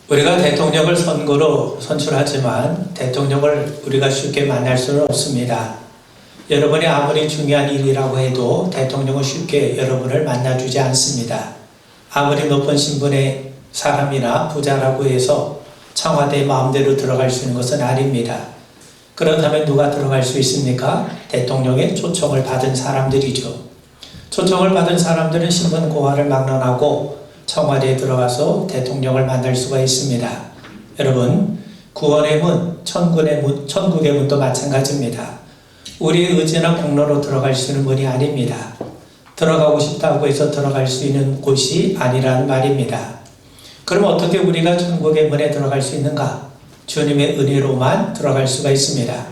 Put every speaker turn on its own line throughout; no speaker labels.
우리가 대통령을 선거로 선출하지만 대통령을 우리가 쉽게 만날 수는 없습니다. 여러분이 아무리 중요한 일이라고 해도 대통령은 쉽게 여러분을 만나주지 않습니다. 아무리 높은 신분의 사람이나 부자라고 해서 청와대에 마음대로 들어갈 수 있는 것은 아닙니다. 그렇다면 누가 들어갈 수 있습니까? 대통령의 초청을 받은 사람들이죠. 초청을 받은 사람들은 신분 고하를 막론하고 청와대에 들어가서 대통령을 만날 수가 있습니다. 여러분, 구원의 문, 천국의 문도 마찬가지입니다. 우리의 의지나 공로로 들어갈 수 있는 문이 아닙니다. 들어가고 싶다고 해서 들어갈 수 있는 곳이 아니라는 말입니다. 그럼 어떻게 우리가 천국의 문에 들어갈 수 있는가? 주님의 은혜로만 들어갈 수가 있습니다.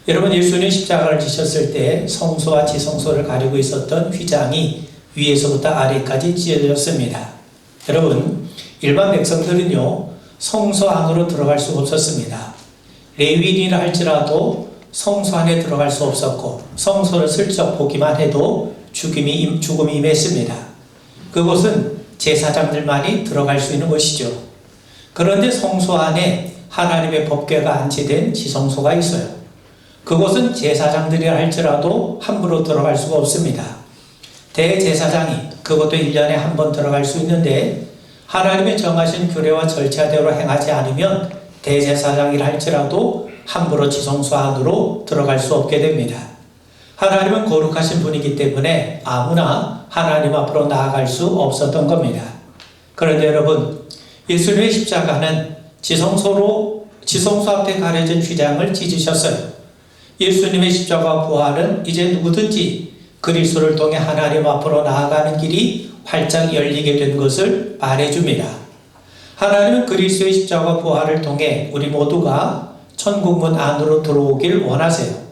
여러분, 예수님 십자가를 지셨을 때 성소와 지성소를 가리고 있었던 휘장이 위에서부터 아래까지 찢어졌습니다. 여러분, 일반 백성들은요, 성소 안으로 들어갈 수가 없었습니다. 레위인이라 할지라도 성소 안에 들어갈 수 없었고, 성소를 슬쩍 보기만 해도 죽음이 임했습니다. 그곳은 제사장들만이 들어갈 수 있는 곳이죠. 그런데 성소 안에 하나님의 법궤가 안치된 지성소가 있어요. 그곳은 제사장들이라 할지라도 함부로 들어갈 수가 없습니다. 대제사장이 그것도 1년에 한 번 들어갈 수 있는데 하나님의 정하신 규례와 절차대로 행하지 않으면 대제사장이라 할지라도 함부로 지성소 안으로 들어갈 수 없게 됩니다. 하나님은 거룩하신 분이기 때문에 아무나 하나님 앞으로 나아갈 수 없었던 겁니다. 그런데 여러분, 예수님의 십자가는 지성소 앞에 가려진 휘장을 찢으셨어요. 예수님의 십자가 부활은 이제 누구든지 그리스도를 통해 하나님 앞으로 나아가는 길이 활짝 열리게 된 것을 말해줍니다. 하나님은 그리스도의 십자가 부활을 통해 우리 모두가 천국문 안으로 들어오길 원하세요.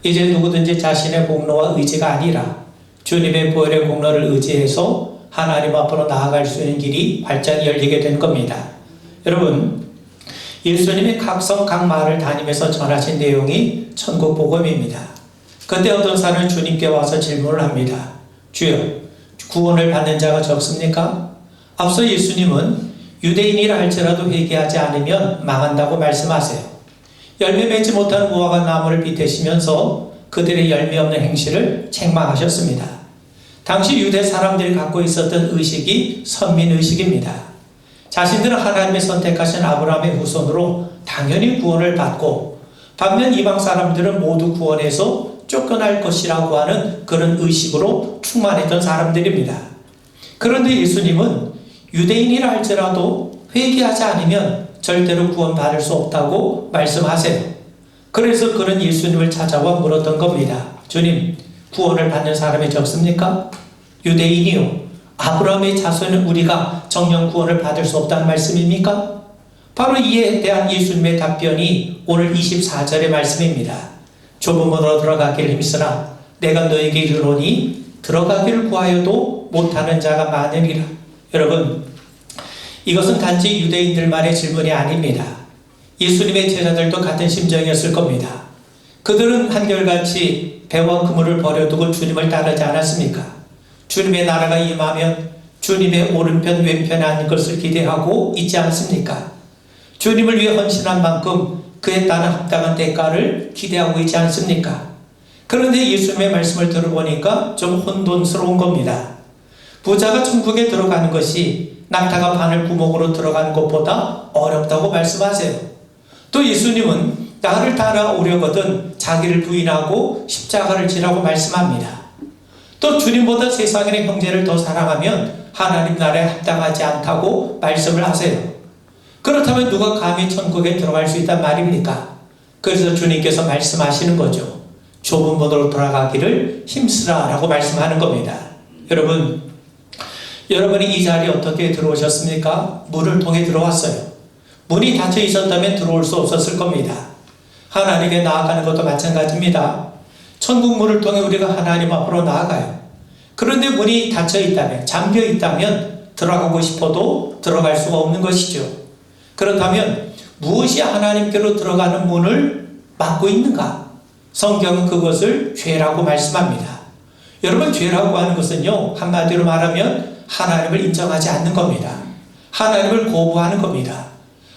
이제 누구든지 자신의 공로와 의지가 아니라 주님의 보혈의 공로를 의지해서 하나님 앞으로 나아갈 수 있는 길이 활짝 열리게 된 겁니다. 여러분, 예수님이 각성 각 마을을 다니면서 전하신 내용이 천국 복음입니다. 그때 어떤 사람이 주님께 와서 질문을 합니다. 주여, 구원을 받는 자가 적습니까? 앞서 예수님은 유대인이라 할지라도 회개하지 않으면 망한다고 말씀하세요. 열매 맺지 못한 무화과 나무를 빗대시면서 그들의 열매 없는 행실을 책망하셨습니다. 당시 유대 사람들이 갖고 있었던 의식이 선민의식입니다. 자신들은 하나님의 선택하신 아브라함의 후손으로 당연히 구원을 받고, 반면 이방 사람들은 모두 구원에서 쫓겨날 것이라고 하는 그런 의식으로 충만했던 사람들입니다. 그런데 예수님은 유대인이라 할지라도 회개하지 않으면 절대로 구원받을 수 없다고 말씀하세요. 그래서 그런 예수님을 찾아와 물었던 겁니다. 주님, 구원을 받는 사람이 적습니까? 유대인이요, 아브라함의 자손은 우리가 정령 구원을 받을 수 없다는 말씀입니까? 바로 이에 대한 예수님의 답변이 오늘 24절의 말씀입니다. 좁은 문으로 들어가기를 힘쓰라. 내가 너에게 이르노니 들어가기를 구하여도 못하는 자가 많으리라. 여러분, 이것은 단지 유대인들만의 질문이 아닙니다. 예수님의 제자들도 같은 심정이었을 겁니다. 그들은 한결같이 배와 그물을 버려두고 주님을 따르지 않았습니까? 주님의 나라가 임하면 주님의 오른편 왼편에 앉는 것을 기대하고 있지 않습니까? 주님을 위해 헌신한 만큼 그에 따른 합당한 대가를 기대하고 있지 않습니까? 그런데 예수님의 말씀을 들어보니까 좀 혼돈스러운 겁니다. 부자가 천국에 들어가는 것이 낙타가 바늘 구멍으로 들어가는 것보다 어렵다고 말씀하세요. 또 예수님은 나를 따라오려거든 자기를 부인하고 십자가를 지라고 말씀합니다. 또 주님보다 세상의 형제를 더 사랑하면 하나님 나라에 합당하지 않다고 말씀을 하세요. 그렇다면 누가 감히 천국에 들어갈 수 있단 말입니까? 그래서 주님께서 말씀하시는 거죠. 좁은 문으로 돌아가기를 힘쓰라 라고 말씀하는 겁니다. 여러분이 이 자리에 어떻게 들어오셨습니까? 문을 통해 들어왔어요. 문이 닫혀 있었다면 들어올 수 없었을 겁니다. 하나님께 나아가는 것도 마찬가지입니다. 천국 문을 통해 우리가 하나님 앞으로 나아가요. 그런데 문이 닫혀 있다면, 잠겨 있다면 들어가고 싶어도 들어갈 수가 없는 것이죠. 그렇다면 무엇이 하나님께로 들어가는 문을 막고 있는가? 성경은 그것을 죄라고 말씀합니다. 여러분, 죄라고 하는 것은요, 한마디로 말하면 하나님을 인정하지 않는 겁니다. 하나님을 거부하는 겁니다.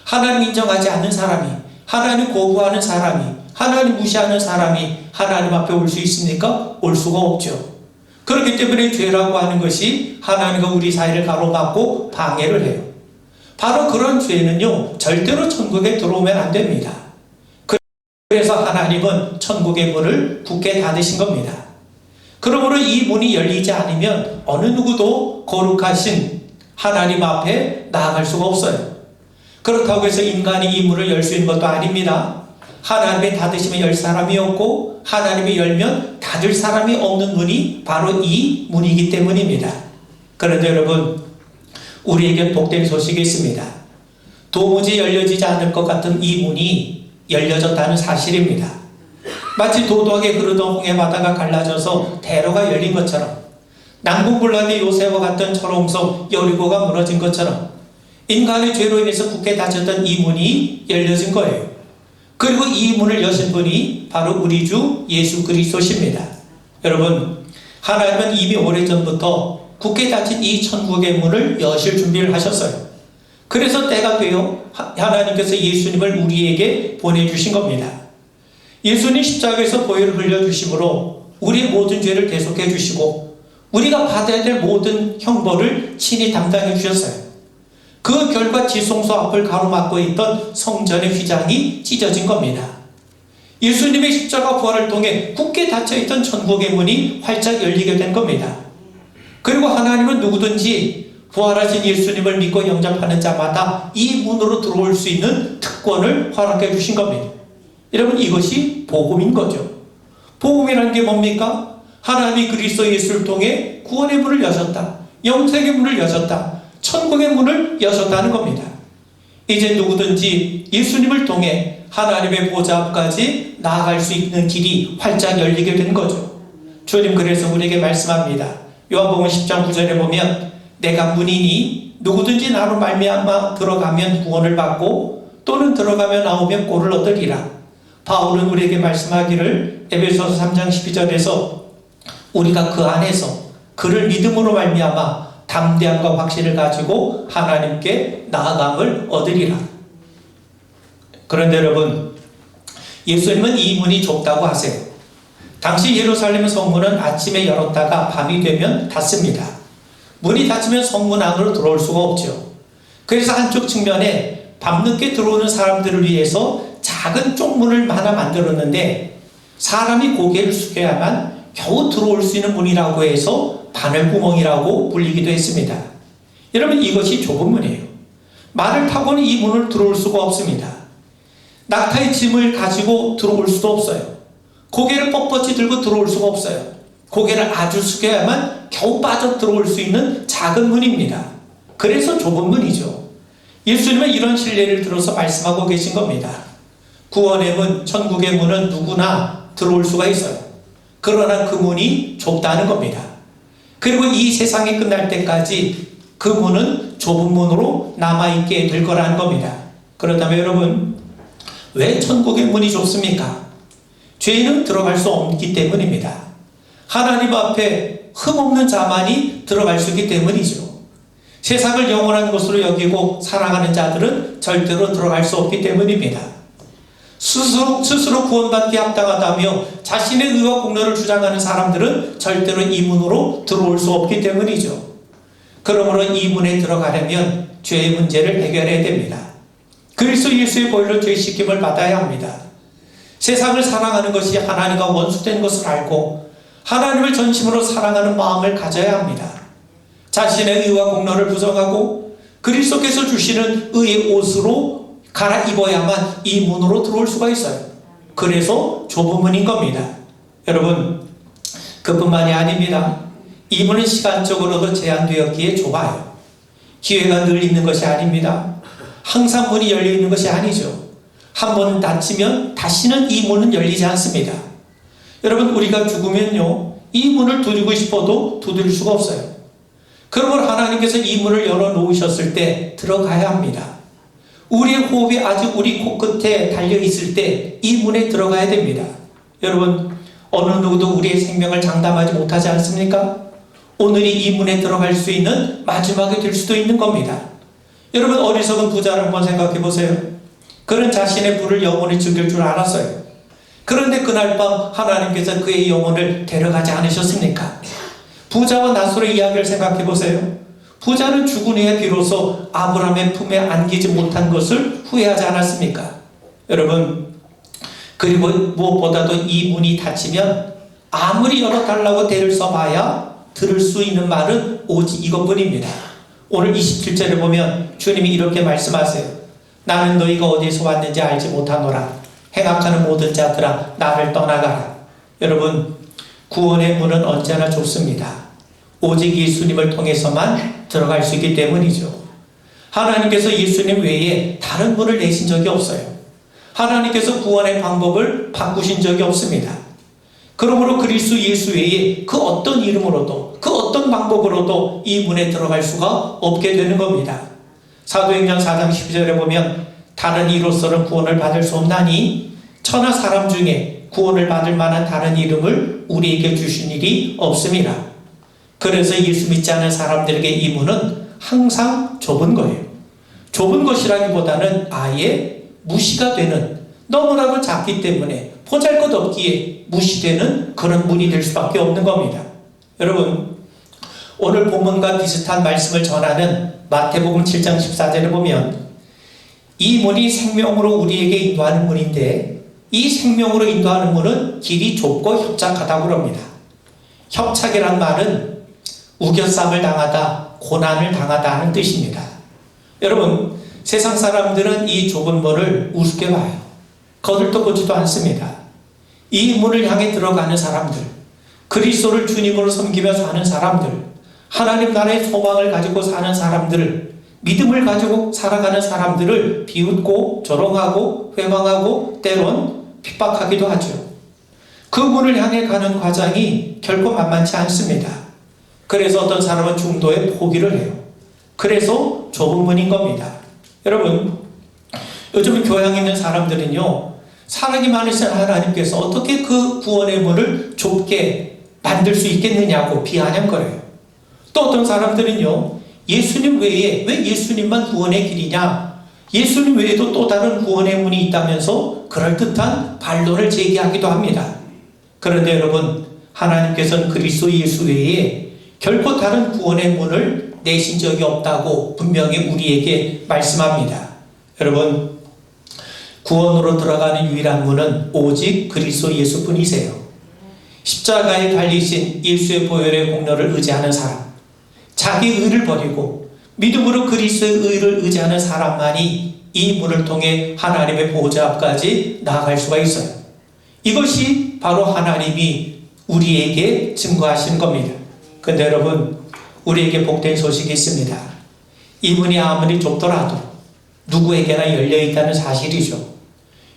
하나님 인정하지 않는 사람이, 하나님 거부하는 사람이, 하나님 무시하는 사람이 하나님 앞에 올 수 있습니까? 올 수가 없죠. 그렇기 때문에 죄라고 하는 것이 하나님과 우리 사이를 가로막고 방해를 해요. 바로 그런 죄는요, 절대로 천국에 들어오면 안 됩니다. 그래서 하나님은 천국의 문을 굳게 닫으신 겁니다. 그러므로 이 문이 열리지 않으면 어느 누구도 거룩하신 하나님 앞에 나아갈 수가 없어요. 그렇다고 해서 인간이 이 문을 열 수 있는 것도 아닙니다. 하나님이 닫으시면 열 사람이 없고 하나님이 열면 닫을 사람이 없는 문이 바로 이 문이기 때문입니다. 그런데 여러분, 우리에게 복된 소식이 있습니다. 도무지 열려지지 않을 것 같은 이 문이 열려졌다는 사실입니다. 마치 도도하게 흐르던 홍해 바다가 갈라져서 대로가 열린 것처럼, 난공불락의 요새와 같던 철옹성 여리고가 무너진 것처럼 인간의 죄로 인해서 굳게 닫혔던 이 문이 열려진 거예요. 그리고 이 문을 여신 분이 바로 우리 주 예수 그리스도십니다. 여러분, 하나님은 이미 오래전부터 굳게 닫힌 이 천국의 문을 여실 준비를 하셨어요. 그래서 때가 되어 하나님께서 예수님을 우리에게 보내주신 겁니다. 예수님 십자가에서 보혈을 흘려주심으로 우리의 모든 죄를 대속해 주시고 우리가 받아야 될 모든 형벌을 친히 담당해 주셨어요. 그 결과 지성소 앞을 가로막고 있던 성전의 휘장이 찢어진 겁니다. 예수님의 십자가 부활을 통해 굳게 닫혀있던 천국의 문이 활짝 열리게 된 겁니다. 그리고 하나님은 누구든지 부활하신 예수님을 믿고 영접하는 자마다 이 문으로 들어올 수 있는 특권을 허락해 주신 겁니다. 여러분, 이것이 복음인 거죠. 복음이라는 게 뭡니까? 하나님이 그리스도 예수를 통해 구원의 문을 여셨다. 영생의 문을 여셨다. 천국의 문을 여셨다는 겁니다. 이제 누구든지 예수님을 통해 하나님의 보좌 앞까지 나아갈 수 있는 길이 활짝 열리게 된 거죠. 주님 그래서 우리에게 말씀합니다. 요한복음 10장 9절에 보면 내가 문이니 누구든지 나로 말미암아 들어가면 구원을 받고 또는 들어가며 나오면 꼴을 얻으리라. 바울은 우리에게 말씀하기를 에베소서 3장 12절에서 우리가 그 안에서 그를 믿음으로 말미암아 담대함과 확신을 가지고 하나님께 나아감을 얻으리라. 그런데 여러분, 예수님은 이 문이 좁다고 하세요. 당시 예루살렘 성문은 아침에 열었다가 밤이 되면 닫습니다. 문이 닫히면 성문 안으로 들어올 수가 없죠. 그래서 한쪽 측면에 밤늦게 들어오는 사람들을 위해서 작은 쪽문을 하나 만들었는데 사람이 고개를 숙여야만 겨우 들어올 수 있는 문이라고 해서 바늘구멍이라고 불리기도 했습니다. 여러분, 이것이 좁은 문이에요. 말을 타고는 이 문을 들어올 수가 없습니다. 낙타의 짐을 가지고 들어올 수도 없어요. 고개를 뻣뻣이 들고 들어올 수가 없어요. 고개를 아주 숙여야만 겨우 빠져 들어올 수 있는 작은 문입니다. 그래서 좁은 문이죠. 예수님은 이런 신뢰를 들어서 말씀하고 계신 겁니다. 구원의 문, 천국의 문은 누구나 들어올 수가 있어요. 그러나 그 문이 좁다는 겁니다. 그리고 이 세상이 끝날 때까지 그 문은 좁은 문으로 남아있게 될 거라는 겁니다. 그렇다면 여러분, 왜 천국의 문이 좁습니까? 죄인은 들어갈 수 없기 때문입니다. 하나님 앞에 흠없는 자만이 들어갈 수 있기 때문이죠. 세상을 영원한 것으로 여기고 사랑하는 자들은 절대로 들어갈 수 없기 때문입니다. 스스로 구원받기 합당하다며 자신의 의와 공로를 주장하는 사람들은 절대로 이 문으로 들어올 수 없기 때문이죠. 그러므로 이 문에 들어가려면 죄의 문제를 해결해야 됩니다. 그리스도 예수의 보혈로 죄 씻김을 받아야 합니다. 세상을 사랑하는 것이 하나님과 원수된 것을 알고 하나님을 전심으로 사랑하는 마음을 가져야 합니다. 자신의 의와 공로를 부정하고 그리스도께서 주시는 의의 옷으로 갈아입어야만 이 문으로 들어올 수가 있어요. 그래서 좁은 문인 겁니다. 여러분, 그뿐만이 아닙니다. 이 문은 시간적으로도 제한되었기에 좁아요. 기회가 늘 있는 것이 아닙니다. 항상 문이 열려 있는 것이 아니죠. 한 번 닫히면 다시는 이 문은 열리지 않습니다. 여러분, 우리가 죽으면요, 이 문을 두드리고 싶어도 두드릴 수가 없어요. 그러므로 하나님께서 이 문을 열어놓으셨을 때 들어가야 합니다. 우리의 호흡이 아직 우리 코끝에 달려있을 때 이 문에 들어가야 됩니다. 여러분, 어느 누구도 우리의 생명을 장담하지 못하지 않습니까? 오늘이 이 문에 들어갈 수 있는 마지막이 될 수도 있는 겁니다. 여러분, 어리석은 부자를 한번 생각해 보세요. 그는 자신의 부를 영원히 죽일 줄 알았어요. 그런데 그날 밤 하나님께서 그의 영혼을 데려가지 않으셨습니까? 부자와 나솔의 이야기를 생각해 보세요. 부자는 죽은 후에 비로소 아브라함의 품에 안기지 못한 것을 후회하지 않았습니까? 여러분, 그리고 무엇보다도 이 문이 닫히면 아무리 열어달라고 대를 써봐야 들을 수 있는 말은 오직 이것뿐입니다. 오늘 27절에 보면 주님이 이렇게 말씀하세요. 나는 너희가 어디서 왔는지 알지 못하노라. 행악하는 모든 자들아 나를 떠나가라. 여러분, 구원의 문은 언제나 좁습니다. 오직 예수님을 통해서만 들어갈 수 있기 때문이죠. 하나님께서 예수님 외에 다른 문을 내신 적이 없어요. 하나님께서 구원의 방법을 바꾸신 적이 없습니다. 그러므로 그리스도 예수 외에 그 어떤 이름으로도 그 어떤 방법으로도 이 문에 들어갈 수가 없게 되는 겁니다. 사도행전 4장 12절에 보면 다른 이로서는 구원을 받을 수 없나니 천하 사람 중에 구원을 받을 만한 다른 이름을 우리에게 주신 일이 없습니다. 그래서 예수 믿지 않은 사람들에게 이 문은 항상 좁은 거예요. 좁은 것이라기보다는 아예 무시가 되는, 너무나도 작기 때문에 보잘것없기에 무시되는 그런 문이 될 수밖에 없는 겁니다. 여러분, 오늘 본문과 비슷한 말씀을 전하는 마태복음 7장 14절에 보면 이 문이 생명으로 우리에게 인도하는 문인데 이 생명으로 인도하는 문은 길이 좁고 협착하다고 합니다. 협착이란 말은 우겨쌈을 당하다, 고난을 당하다 하는 뜻입니다. 여러분, 세상 사람들은 이 좁은 문을 우습게 봐요. 거들떠보지도 않습니다. 이 문을 향해 들어가는 사람들, 그리스도를 주님으로 섬기며 사는 사람들, 하나님 나라의 소망을 가지고 사는 사람들, 믿음을 가지고 살아가는 사람들을 비웃고 조롱하고 회망하고 때론 핍박하기도 하죠. 그 문을 향해 가는 과정이 결코 만만치 않습니다. 그래서 어떤 사람은 중도에 포기를 해요. 그래서 좁은 문인 겁니다. 여러분, 요즘 교양 있는 사람들은요, 사랑이 많으신 하나님께서 어떻게 그 구원의 문을 좁게 만들 수 있겠느냐고 비아냥거려요. 또 어떤 사람들은요, 예수님 외에 왜 예수님만 구원의 길이냐, 예수님 외에도 또 다른 구원의 문이 있다면서 그럴듯한 반론을 제기하기도 합니다. 그런데 여러분, 하나님께서는 그리스도 예수 외에 결코 다른 구원의 문을 내신 적이 없다고 분명히 우리에게 말씀합니다. 여러분, 구원으로 들어가는 유일한 문은 오직 그리스도 예수뿐이세요. 십자가에 달리신 예수의 보혈의 공로를 의지하는 사람, 자기 의를 버리고 믿음으로 그리스도의 의를 의지하는 사람만이 이 문을 통해 하나님의 보좌 앞까지 나아갈 수가 있어요. 이것이 바로 하나님이 우리에게 증거하신 겁니다. 근데 여러분, 우리에게 복된 소식이 있습니다. 이 문이 아무리 좁더라도 누구에게나 열려있다는 사실이죠.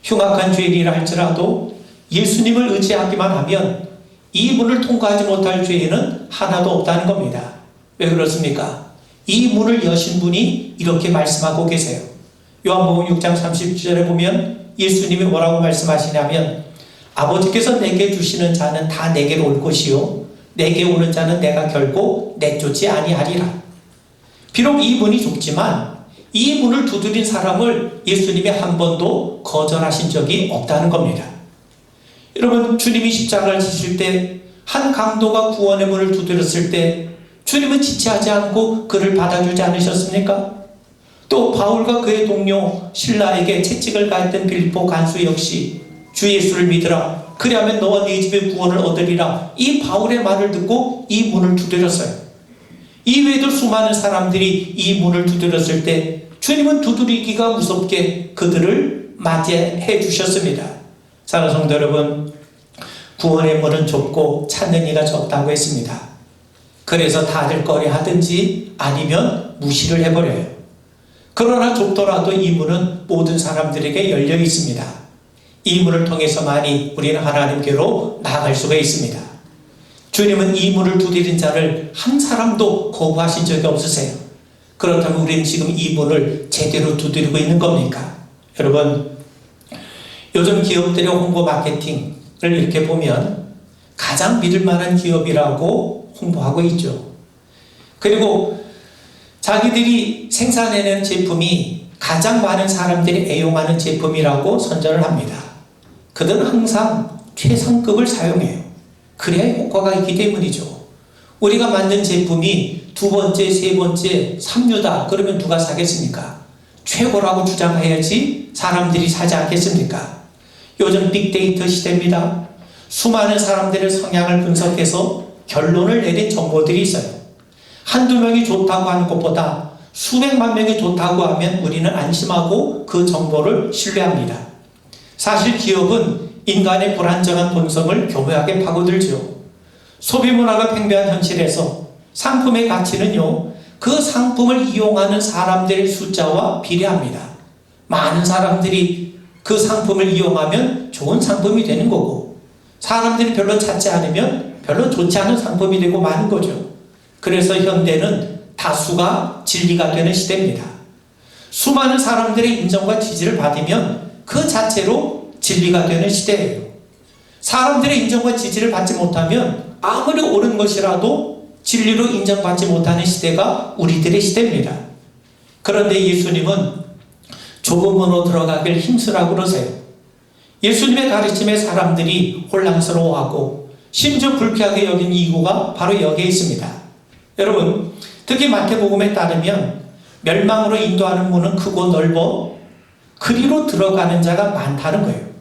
흉악한 죄인이라 할지라도 예수님을 의지하기만 하면 이 문을 통과하지 못할 죄인은 하나도 없다는 겁니다. 왜 그렇습니까? 이 문을 여신 분이 이렇게 말씀하고 계세요. 요한복음 6장 30절에 보면 예수님이 뭐라고 말씀하시냐면 아버지께서 내게 주시는 자는 다 내게로 올 것이요 내게 오는 자는 내가 결코 내쫓지 아니하리라. 비록 이 문이 좁지만 이 문을 두드린 사람을 예수님이 한 번도 거절하신 적이 없다는 겁니다. 여러분, 주님이 십자가를 지실 때 한 강도가 구원의 문을 두드렸을 때 주님은 지체하지 않고 그를 받아주지 않으셨습니까? 또 바울과 그의 동료 신라에게 채찍을 가했던 빌립보 간수 역시 주 예수를 믿으라. 그리하면 너와 네 집의 구원을 얻으리라. 이 바울의 말을 듣고 이 문을 두드렸어요. 이외에도 수많은 사람들이 이 문을 두드렸을 때 주님은 두드리기가 무섭게 그들을 맞이해 주셨습니다. 사랑하는 성도 여러분, 구원의 문은 좁고 찾는 이가 적다고 했습니다. 그래서 다들 꺼려하든지 아니면 무시를 해버려요. 그러나 좁더라도 이 문은 모든 사람들에게 열려 있습니다. 이 문을 통해서만이 우리는 하나님께로 나아갈 수가 있습니다. 주님은 이 문을 두드린 자를 한 사람도 거부하신 적이 없으세요. 그렇다면 우리는 지금 이 문을 제대로 두드리고 있는 겁니까? 여러분, 요즘 기업들의 홍보 마케팅을 이렇게 보면 가장 믿을 만한 기업이라고 홍보하고 있죠. 그리고 자기들이 생산해내는 제품이 가장 많은 사람들이 애용하는 제품이라고 선전을 합니다. 그들은 항상 최상급을 사용해요. 그래야 효과가 있기 때문이죠. 우리가 만든 제품이 두 번째, 세 번째, 3류다. 그러면 누가 사겠습니까? 최고라고 주장해야지 사람들이 사지 않겠습니까? 요즘 빅데이터 시대입니다. 수많은 사람들의 성향을 분석해서 결론을 내린 정보들이 있어요. 한두 명이 좋다고 하는 것보다 수백만 명이 좋다고 하면 우리는 안심하고 그 정보를 신뢰합니다. 사실 기업은 인간의 불안정한 본성을 교묘하게 파고들죠. 소비문화가 팽배한 현실에서 상품의 가치는요, 그 상품을 이용하는 사람들의 숫자와 비례합니다. 많은 사람들이 그 상품을 이용하면 좋은 상품이 되는 거고, 사람들이 별로 찾지 않으면 별로 좋지 않은 상품이 되고 마는 거죠. 그래서 현대는 다수가 진리가 되는 시대입니다. 수많은 사람들의 인정과 지지를 받으면 그 자체로 진리가 되는 시대예요. 사람들의 인정과 지지를 받지 못하면 아무리 옳은 것이라도 진리로 인정받지 못하는 시대가 우리들의 시대입니다. 그런데 예수님은 좁은 문으로 들어가길 힘쓰라고 그러세요. 예수님의 가르침에 사람들이 혼란스러워하고 심지어 불쾌하게 여긴 이유가 바로 여기에 있습니다. 여러분, 특히 마태복음에 따르면 멸망으로 인도하는 문은 크고 넓어 그리로 들어가는 자가 많다는 거예요.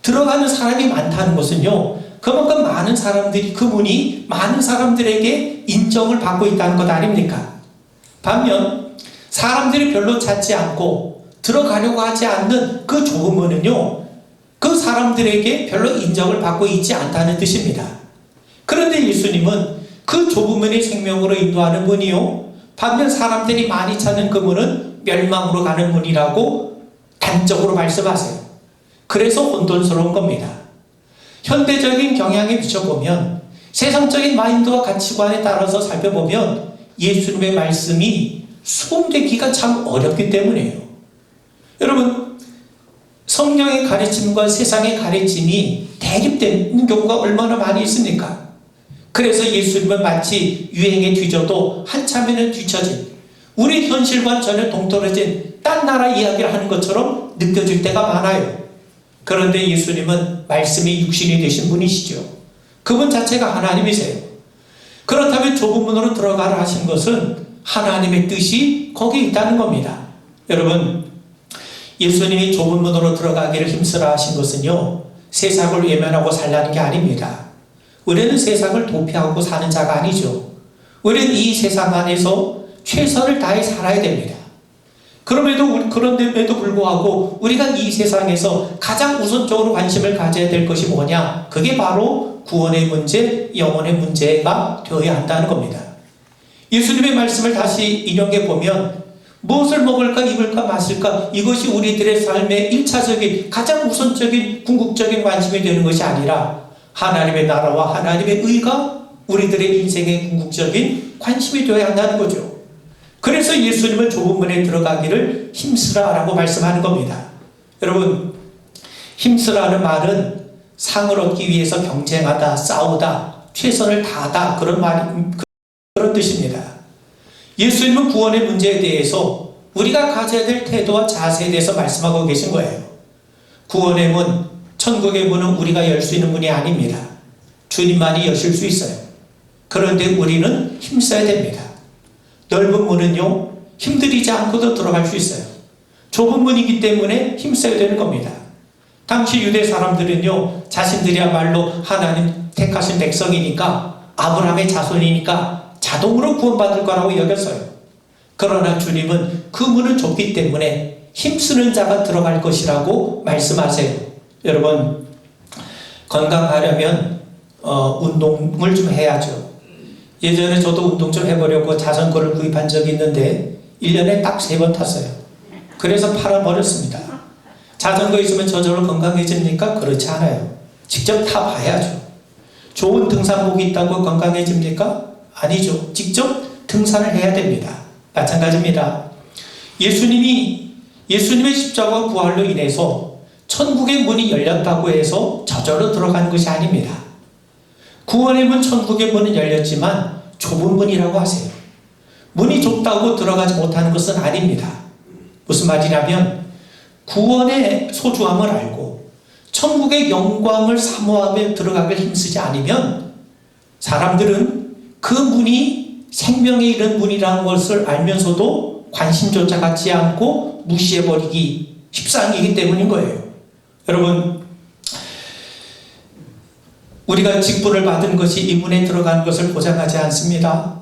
들어가는 사람이 많다는 것은요, 그만큼 많은 사람들이, 그 문이 많은 사람들에게 인정을 받고 있다는 것 아닙니까? 반면 사람들이 별로 찾지 않고 들어가려고 하지 않는 그 좁은 문은요, 그 사람들에게 별로 인정을 받고 있지 않다는 뜻입니다. 그런데 예수님은 그 좁은 문이 생명으로 인도하는 문이요, 반면 사람들이 많이 찾는 그 문은 멸망으로 가는 문이라고 단적으로 말씀하세요. 그래서 혼돈스러운 겁니다. 현대적인 경향에 비춰보면, 세상적인 마인드와 가치관에 따라서 살펴보면 예수님의 말씀이 수긍되기가 참 어렵기 때문이에요. 여러분, 성경의 가르침과 세상의 가르침이 대립되는 경우가 얼마나 많이 있습니까? 그래서 예수님은 마치 유행에 뒤져도 한참에는 뒤처진, 우리 현실과 전혀 동떨어진 딴 나라 이야기를 하는 것처럼 느껴질 때가 많아요. 그런데 예수님은 말씀이 육신이 되신 분이시죠. 그분 자체가 하나님이세요. 그렇다면 좁은 문으로 들어가라 하신 것은 하나님의 뜻이 거기에 있다는 겁니다. 여러분, 예수님이 좁은 문으로 들어가기를 힘쓰라 하신 것은요, 세상을 외면하고 살라는 게 아닙니다. 우리는 세상을 도피하고 사는 자가 아니죠. 우리는 이 세상 안에서 최선을 다해 살아야 됩니다. 그런데도 불구하고 우리가 이 세상에서 가장 우선적으로 관심을 가져야 될 것이 뭐냐? 그게 바로 구원의 문제, 영혼의 문제가 되어야 한다는 겁니다. 예수님의 말씀을 다시 인용해 보면, 무엇을 먹을까, 입을까, 마실까, 이것이 우리들의 삶의 1차적인, 가장 우선적인, 궁극적인 관심이 되는 것이 아니라 하나님의 나라와 하나님의 의가 우리들의 인생의 궁극적인 관심이 되어야 한다는 거죠. 그래서 예수님은 좁은 문에 들어가기를 힘쓰라라고 말씀하는 겁니다. 여러분, 힘쓰라는 말은 상을 얻기 위해서 경쟁하다, 싸우다, 최선을 다하다, 그런 뜻입니다. 예수님은 구원의 문제에 대해서 우리가 가져야 될 태도와 자세에 대해서 말씀하고 계신 거예요. 구원의 문, 천국의 문은 우리가 열 수 있는 문이 아닙니다. 주님만이 여실 수 있어요. 그런데 우리는 힘써야 됩니다. 넓은 문은요, 힘들이지 않고도 들어갈 수 있어요. 좁은 문이기 때문에 힘써야 되는 겁니다. 당시 유대 사람들은요, 자신들이야말로 하나님 택하신 백성이니까, 아브라함의 자손이니까 자동으로 구원받을 거라고 여겼어요. 그러나 주님은 그 문은 좁기 때문에 힘쓰는 자가 들어갈 것이라고 말씀하세요. 여러분, 건강하려면 운동을 좀 해야죠. 예전에 저도 운동 좀 해보려고 자전거를 구입한 적이 있는데 1년에 딱 3번 탔어요. 그래서 팔아버렸습니다. 자전거 있으면 저절로 건강해집니까? 그렇지 않아요. 직접 타봐야죠. 좋은 등산복이 있다고 건강해집니까? 아니죠. 직접 등산을 해야 됩니다. 마찬가지입니다. 예수님의 십자가 부활로 인해서 천국의 문이 열렸다고 해서 저절로 들어가는 것이 아닙니다. 구원의 문, 천국의 문은 열렸지만 좁은 문이라고 하세요. 문이 좁다고 들어가지 못하는 것은 아닙니다. 무슨 말이냐면 구원의 소중함을 알고 천국의 영광을 사모하며 들어가길 힘쓰지 않으면 사람들은 그 문이 생명에 이른 문이라는 것을 알면서도 관심조차 갖지 않고 무시해버리기 십상이기 때문인 거예요. 여러분, 우리가 직분을 받은 것이 이 문에 들어가는 것을 보장하지 않습니다.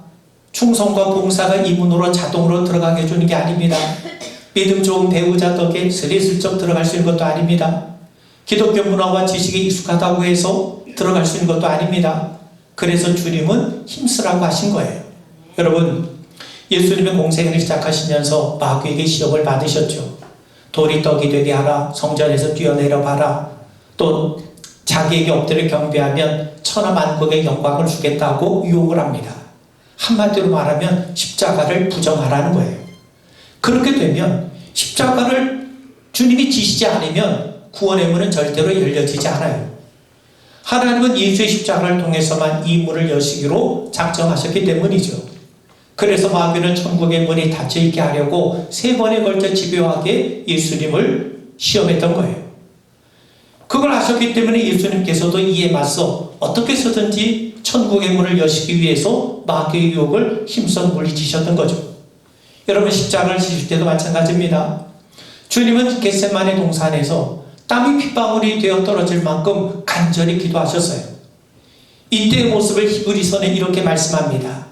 충성과 봉사가 이 문으로 자동으로 들어가게 해주는 게 아닙니다. 믿음 좋은 배우자 덕에 스리슬쩍 들어갈 수 있는 것도 아닙니다. 기독교 문화와 지식에 익숙하다고 해서 들어갈 수 있는 것도 아닙니다. 그래서 주님은 힘쓰라고 하신 거예요. 여러분, 예수님의 공생을 시작하시면서 마귀에게 시험을 받으셨죠. 돌이 떡이 되게 하라, 성전에서 뛰어내려 봐라, 또 자기에게 엎드려 경배하면 천하만국의 영광을 주겠다고 유혹을 합니다. 한마디로 말하면 십자가를 부정하라는 거예요. 그렇게 되면 십자가를 주님이 지시지 않으면 구원의 문은 절대로 열려지지 않아요. 하나님은 예수의 십자가를 통해서만 이 문을 여시기로 작정하셨기 때문이죠. 그래서 마귀는 천국의 문이 닫혀있게 하려고 3번에 걸쳐 집요하게 예수님을 시험했던 거예요. 그걸 아셨기 때문에 예수님께서도 이에 맞서 어떻게 해서든지 천국의 문을 여시기 위해서 마귀의 유혹을 힘써 물리치셨던 거죠. 여러분, 십자가를 지실 때도 마찬가지입니다. 주님은 겟세마네 동산에서 땀이 핏방울이 되어 떨어질 만큼 간절히 기도하셨어요. 이때의 모습을 히브리서는 이렇게 말씀합니다.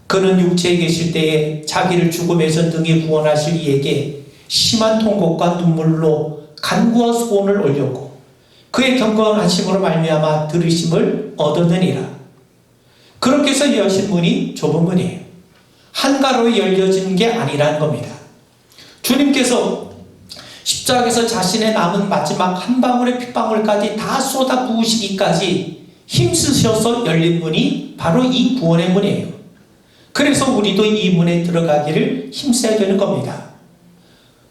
그는 육체에 계실 때에 자기를 죽음에서 능히 구원하실 이에게 심한 통곡과 눈물로 간구와 소원을 올렸고 그의 경건하심으로 말미암아 들으심을 얻었느니라. 그렇게 해서 여신 문이 좁은 문이에요. 한가로 열려진 게 아니라는 겁니다. 주님께서 십자가에서 자신의 남은 마지막 한 방울의 핏방울까지 다 쏟아 부으시기까지 힘쓰셔서 열린 문이 바로 이 구원의 문이에요. 그래서 우리도 이 문에 들어가기를 힘써야 되는 겁니다.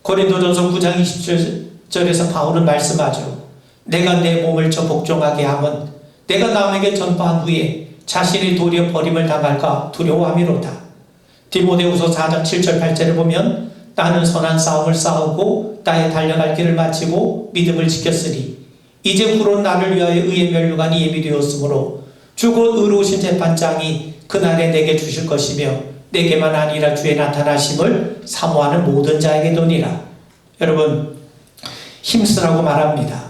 고린도전서 9장 20절에서 바울은 말씀하죠. 내가 내 몸을 저 복종하게 함은 내가 남에게 전파한 후에 자신이 도리어 버림을 당할까 두려워함이로다. 디모데후서 4장 7절 8절에 보면 나는 선한 싸움을 싸우고 나의 달려갈 길을 마치고 믿음을 지켰으니 이제 후로 나를 위하여 의의 면류관이 예비되었으므로 주 곧 의로우신 재판장이 그날에 내게 주실 것이며 내게만 아니라 주의 나타나심을 사모하는 모든 자에게도니라. 여러분, 힘쓰라고 말합니다.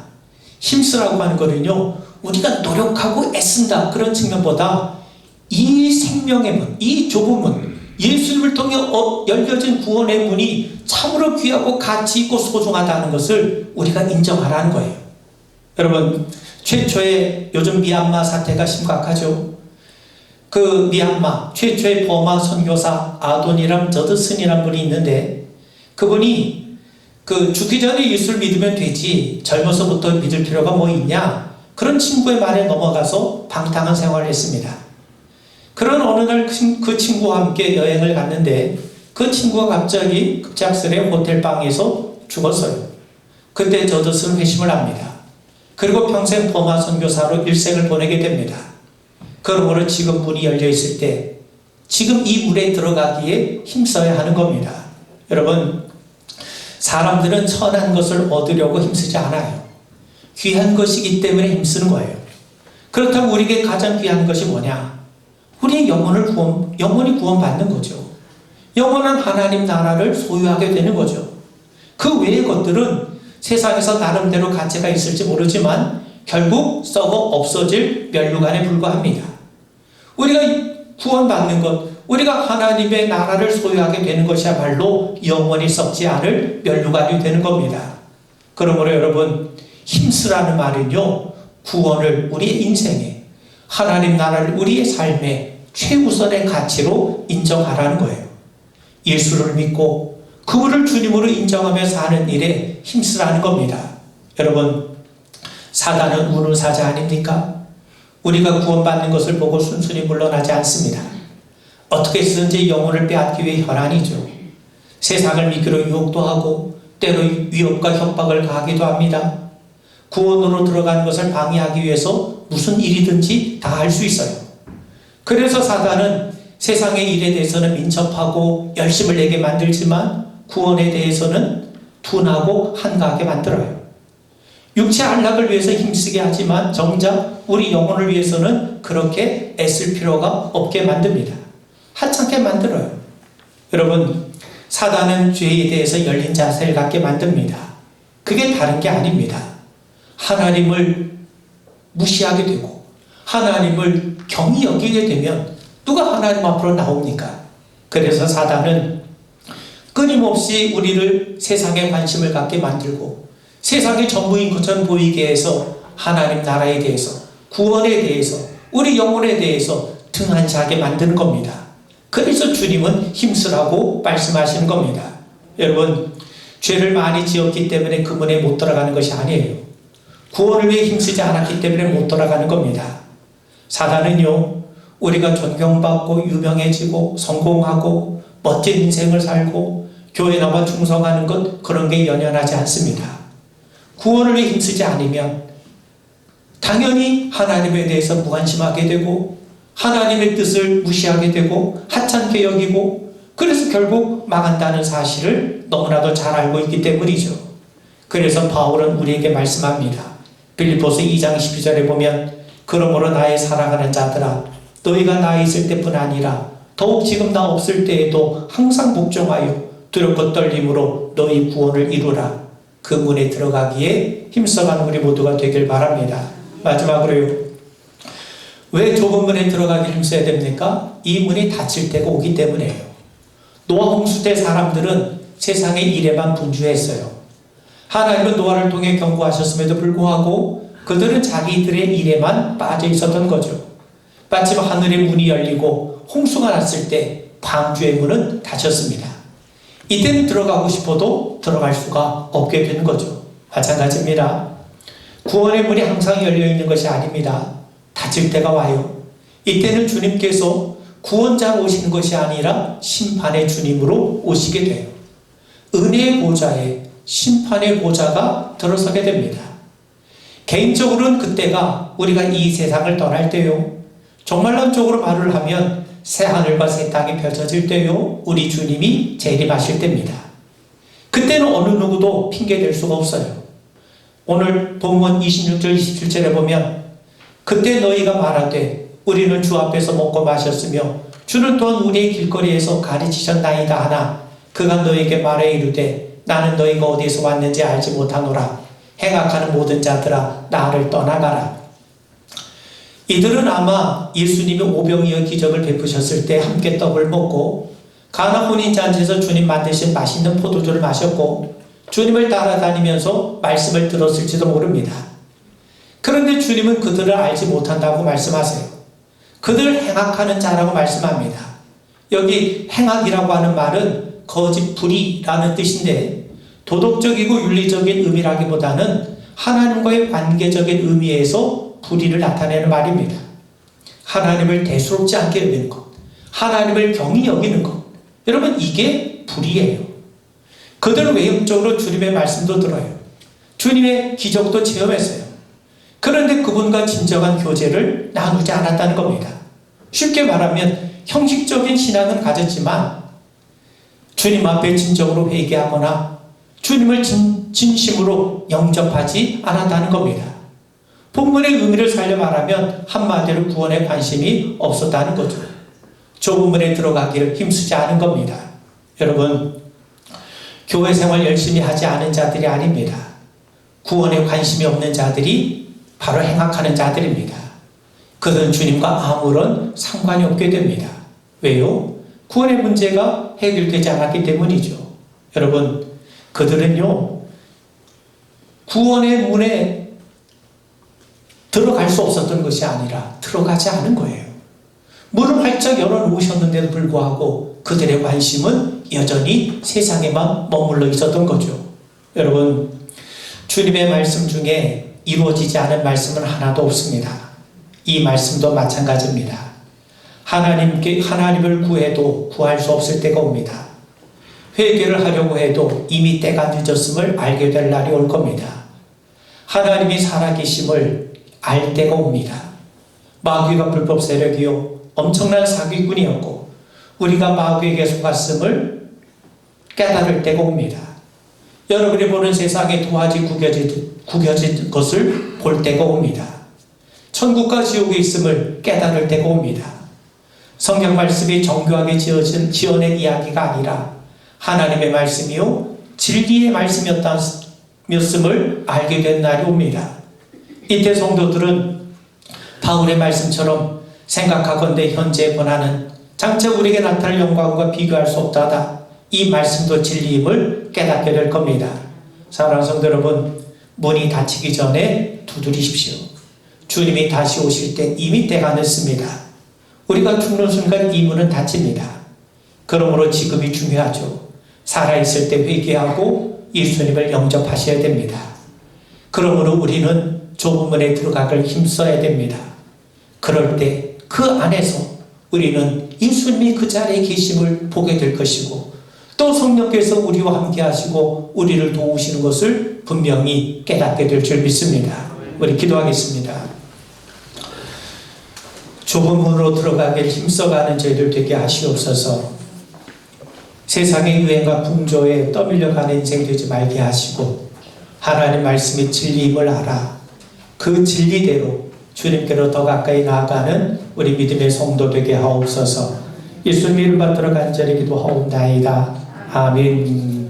힘쓰라고 하는 거는요, 우리가 노력하고 애쓴다 그런 측면보다 이 생명의 문, 이 좁은 문, 예수님을 통해 열려진 구원의 문이 참으로 귀하고 가치 있고 소중하다는 것을 우리가 인정하라는 거예요. 여러분, 최초의 요즘 미얀마 사태가 심각하죠. 그 미얀마 최초의 버마 선교사 아도니람 저드슨이라는 분이 있는데 그분이 죽기 전에 예수를 믿으면 되지 젊어서부터 믿을 필요가 뭐 있냐 그런 친구의 말에 넘어가서 방탕한 생활을 했습니다. 그런 어느 날 그 친구와 함께 여행을 갔는데 그 친구가 갑자기 급작스레 호텔방에서 죽었어요. 그때 저드슨 회심을 합니다. 그리고 평생 버마 선교사로 일생을 보내게 됩니다. 그러므로 지금 문이 열려 있을 때 지금 이 문에 들어가기에 힘써야 하는 겁니다. 여러분, 사람들은 천한 것을 얻으려고 힘쓰지 않아요. 귀한 것이기 때문에 힘쓰는 거예요. 그렇다면 우리에게 가장 귀한 것이 뭐냐? 우리의 영혼이 구원받는 거죠. 영원한 하나님 나라를 소유하게 되는 거죠. 그 외의 것들은 세상에서 나름대로 가치가 있을지 모르지만 결국 썩어 없어질 면류관에 불과합니다. 우리가 구원받는 것, 우리가 하나님의 나라를 소유하게 되는 것이야말로 영원히 썩지 않을 면류관이 되는 겁니다. 그러므로 여러분, 힘쓰라는 말은요, 구원을 우리의 인생에, 하나님 나라를 우리의 삶에 최우선의 가치로 인정하라는 거예요. 예수를 믿고 그분을 주님으로 인정하며 사는 일에 힘쓰라는 겁니다. 여러분, 사단은 우는 사자 아닙니까? 우리가 구원받는 것을 보고 순순히 물러나지 않습니다. 어떻게 쓰든지 영혼을 빼앗기 위해 혈안이죠. 세상을 믿기로 유혹도 하고 때로 위협과 협박을 가하기도 합니다. 구원으로 들어가는 것을 방해하기 위해서 무슨 일이든지 다 할 수 있어요. 그래서 사단은 세상의 일에 대해서는 민첩하고 열심을 내게 만들지만 구원에 대해서는 둔하고 한가하게 만들어요. 육체 안락을 위해서 힘쓰게 하지만 정작 우리 영혼을 위해서는 그렇게 애쓸 필요가 없게 만듭니다. 하찮게 만들어요. 여러분, 사단은 죄에 대해서 열린 자세를 갖게 만듭니다. 그게 다른 게 아닙니다. 하나님을 무시하게 되고 하나님을 경히 여기게 되면 누가 하나님 앞으로 나옵니까? 그래서 사단은 끊임없이 우리를 세상에 관심을 갖게 만들고 세상의 전부인 것처럼 보이게 해서 하나님 나라에 대해서, 구원에 대해서, 우리 영혼에 대해서 등한시하게 만드는 겁니다. 그래서 주님은 힘쓰라고 말씀하시는 겁니다. 여러분, 죄를 많이 지었기 때문에 그 문에 못 들어가는 것이 아니에요. 구원을 위해 힘쓰지 않았기 때문에 못 들어가는 겁니다. 사단은요, 우리가 존경받고 유명해지고 성공하고 멋진 인생을 살고 교회 나와 충성하는 것, 그런 게 연연하지 않습니다. 구원을 위해 힘쓰지 않으면 당연히 하나님에 대해서 무관심하게 되고 하나님의 뜻을 무시하게 되고 하찮게 여기고, 그래서 결국 망한다는 사실을 너무나도 잘 알고 있기 때문이죠. 그래서 바울은 우리에게 말씀합니다. 빌립보서 2장 12절에 보면 그러므로 나의 사랑하는 자들아, 너희가 나 있을 때뿐 아니라 더욱 지금 나 없을 때에도 항상 복종하여 두렵고 떨림으로 너희 구원을 이루라. 그 문에 들어가기에 힘써가는 우리 모두가 되길 바랍니다. 마지막으로요, 왜 좁은 문에 들어가기 힘써야 됩니까? 이 문이 닫힐 때가 오기 때문이에요. 노아 홍수 때 사람들은 세상의 일에만 분주했어요. 하나님은 노아를 통해 경고하셨음에도 불구하고 그들은 자기들의 일에만 빠져 있었던 거죠. 마침 하늘의 문이 열리고 홍수가 났을 때 방주의 문은 닫혔습니다. 이때는 들어가고 싶어도 들어갈 수가 없게 된 거죠. 마찬가지입니다. 구원의 문이 항상 열려 있는 것이 아닙니다. 닫힐 때가 와요. 이때는 주님께서 구원자 오시는 것이 아니라 심판의 주님으로 오시게 돼요. 은혜의 보좌에 심판의 보좌가 들어서게 됩니다. 개인적으로는 그때가 우리가 이 세상을 떠날 때요, 정말론적으로 말을 하면 새하늘과 새 땅이 펼쳐질 때요, 우리 주님이 재림하실 때입니다. 그때는 어느 누구도 핑계댈 수가 없어요. 오늘 본문 26절 27절에 보면 그때 너희가 말하되 우리는 주 앞에서 먹고 마셨으며 주는 또한 우리의 길거리에서 가르치셨나이다 하나 그가 너희에게 말해 이르되 나는 너희가 어디에서 왔는지 알지 못하노라. 행악하는 모든 자들아 나를 떠나가라. 이들은 아마 예수님이 오병이어 기적을 베푸셨을 때 함께 떡을 먹고 가나 혼인 잔치에서 주님 만드신 맛있는 포도주를 마셨고 주님을 따라다니면서 말씀을 들었을지도 모릅니다. 그런데 주님은 그들을 알지 못한다고 말씀하세요. 그들 행악하는 자라고 말씀합니다. 여기 행악이라고 하는 말은 거짓 불의라는 뜻인데 도덕적이고 윤리적인 의미라기보다는 하나님과의 관계적인 의미에서 불의를 나타내는 말입니다. 하나님을 대수롭지 않게 여기는 것, 하나님을 경히 여기는 것, 여러분 이게 불의예요. 그들은 외형적으로 주님의 말씀도 들어요. 주님의 기적도 체험했어요. 그런데 그분과 진정한 교제를 나누지 않았다는 겁니다. 쉽게 말하면 형식적인 신앙은 가졌지만 주님 앞에 진정으로 회개하거나 주님을 진심으로 영접하지 않았다는 겁니다. 본문의 의미를 살려 말하면 한마디로 구원에 관심이 없었다는 거죠. 좁은 문에 들어가기를 힘쓰지 않은 겁니다. 여러분, 교회 생활 열심히 하지 않은 자들이 아닙니다. 구원에 관심이 없는 자들이 바로 행악하는 자들입니다. 그들은 주님과 아무런 상관이 없게 됩니다. 왜요? 구원의 문제가 해결되지 않았기 때문이죠. 여러분, 그들은요, 구원의 문에 들어갈 수 없었던 것이 아니라 들어가지 않은 거예요. 문을 활짝 열어놓으셨는데도 불구하고 그들의 관심은 여전히 세상에만 머물러 있었던 거죠. 여러분, 주님의 말씀 중에 이루어지지 않은 말씀은 하나도 없습니다. 이 말씀도 마찬가지입니다. 하나님을 구해도 구할 수 없을 때가 옵니다. 회개를 하려고 해도 이미 때가 늦었음을 알게 될 날이 올 겁니다. 하나님이 살아계심을 알 때가 옵니다. 마귀가 불법 세력이요 엄청난 사기꾼이었고 우리가 마귀에게 속았음을 깨달을 때가 옵니다. 여러분이 보는 세상에 두 가지 구겨진 것을 볼 때가 옵니다. 천국과 지옥이 있음을 깨달을 때가 옵니다. 성경 말씀이 정교하게 지어낸 이야기가 아니라 하나님의 말씀이요 진리의 말씀이었음을 알게 된 날이 옵니다. 이때 성도들은 바울의 말씀처럼 생각하건대 현재의 고난은 장차 우리에게 나타날 영광과 비교할 수 없다다. 이 말씀도 진리임을 깨닫게 될 겁니다. 사랑하는 성도 여러분, 문이 닫히기 전에 두드리십시오. 주님이 다시 오실 때 이미 때가 늦습니다. 우리가 죽는 순간 이 문은 닫힙니다. 그러므로 지금이 중요하죠. 살아있을 때 회개하고 예수님을 영접하셔야 됩니다. 그러므로 우리는 좁은 문에 들어가길 힘써야 됩니다. 그럴 때 그 안에서 우리는 예수님이 그 자리에 계심을 보게 될 것이고 또 성령께서 우리와 함께 하시고 우리를 도우시는 것을 분명히 깨닫게 될 줄 믿습니다. 우리 기도하겠습니다. 좁은 문으로 들어가길 힘써가는 저희들 되게 하시옵소서. 세상의 유행과 풍조에 떠밀려가는 인생 되지 말게 하시고 하나님 말씀이 진리임을 알아 그 진리대로 주님께로 더 가까이 나아가는 우리 믿음의 성도 되게 하옵소서. 예수님 이름 받들어 간절히 기도하옵나이다. 아멘.